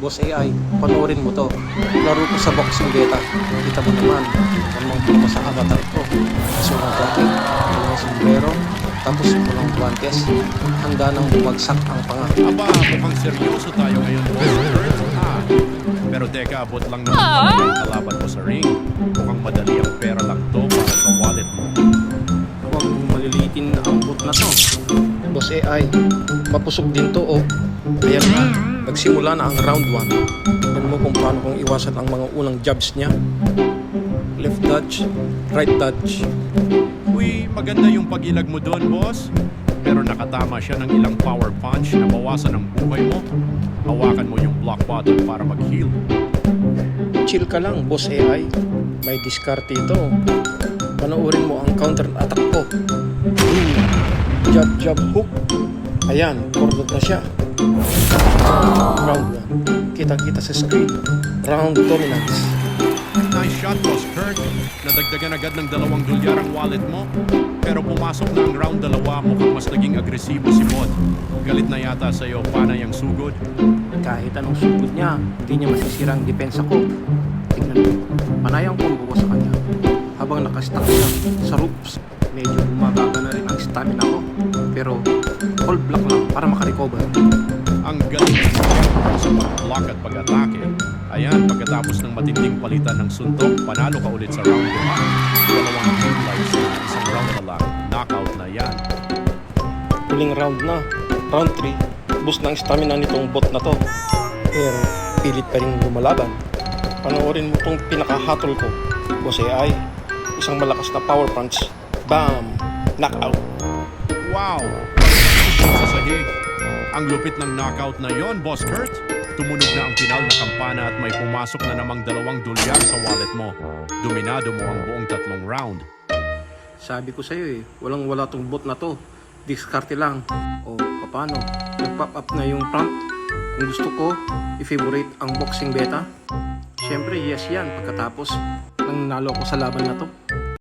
Boss AI, panoorin mo to. Laro ko sa boxing beta. Kita mo naman, namang mo sa avatar ko. Kasurang jacket, walang sombrero, tapos walang guantes. Handa nang bumagsak ang panga. Aba, mukhang seryoso tayo ngayon, Boss Kurt. Pero teka, abot lang naman pala yung kalaban mo sa ring. Mukhang madali ang pera lang to para sa wallet mo. Huwag malilitin ang bot na to. Boss AI, mapusog din to oh. Ayan na, nagsimula na ang round 1. Tignan mo kung paano kong iwasan ang mga unang jabs niya. Left dodge, right dodge. Uy, maganda yung pag-ilag mo doon, boss. Pero nakatama siya ng ilang power punch na bawasan ang buhay mo. Hawakan mo yung block button para mag-heal. Chill ka lang, Boss AI. May diskarte ito. Panoorin mo ang counter attack ko. Jab, jab, hook. Ayan, cordon na siya. Round 1. Kita-kita sa screen. Round dominance. Nice shot, Boss Kurt. Nadagdagan agad ng $2 ang wallet mo. Pero pumasok na ang round 2, mukhang mas naging agresibo si Bod. Galit na yata sa'yo, panay ang sugod. Kahit anong sugod niya, hindi niya masisira ang depensa ko. Tingnan mo, panay ang combo ko sa kanya. Habang nakastack siya sa ropes, medyo bumababa na rin ang stamina ko. Pero all block lang para makarecover. Ang galing sa pag-block at pag-atake. Ayan, pagkatapos ng matinding palitan ng suntok, panalo ka ulit sa round 2. Dalawang team lives na isang round na lang. Knockout na yan. Huling round na, round 3, boost na ang stamina nitong bot na to. Pero pilit pa rin lumalaban. Panoorin mo tong pinakahatol ko. Boss AI, isang malakas na power punch. Bam! Knockout! Wow! Sa sahig. Ang lupit ng knockout na yon, Boss Kurt. Tumunog na ang final na kampana at may pumasok na namang $2 sa wallet mo. Dominado mo ang buong 3 round. Sabi ko sa'yo walang wala tong bot na to. Diskarte lang. O paano? Nag-pop up na yung prompt. Kung gusto ko, i-favorite ang boxing beta. Siyempre yes yan pagkatapos nang nalo ko sa laban na to.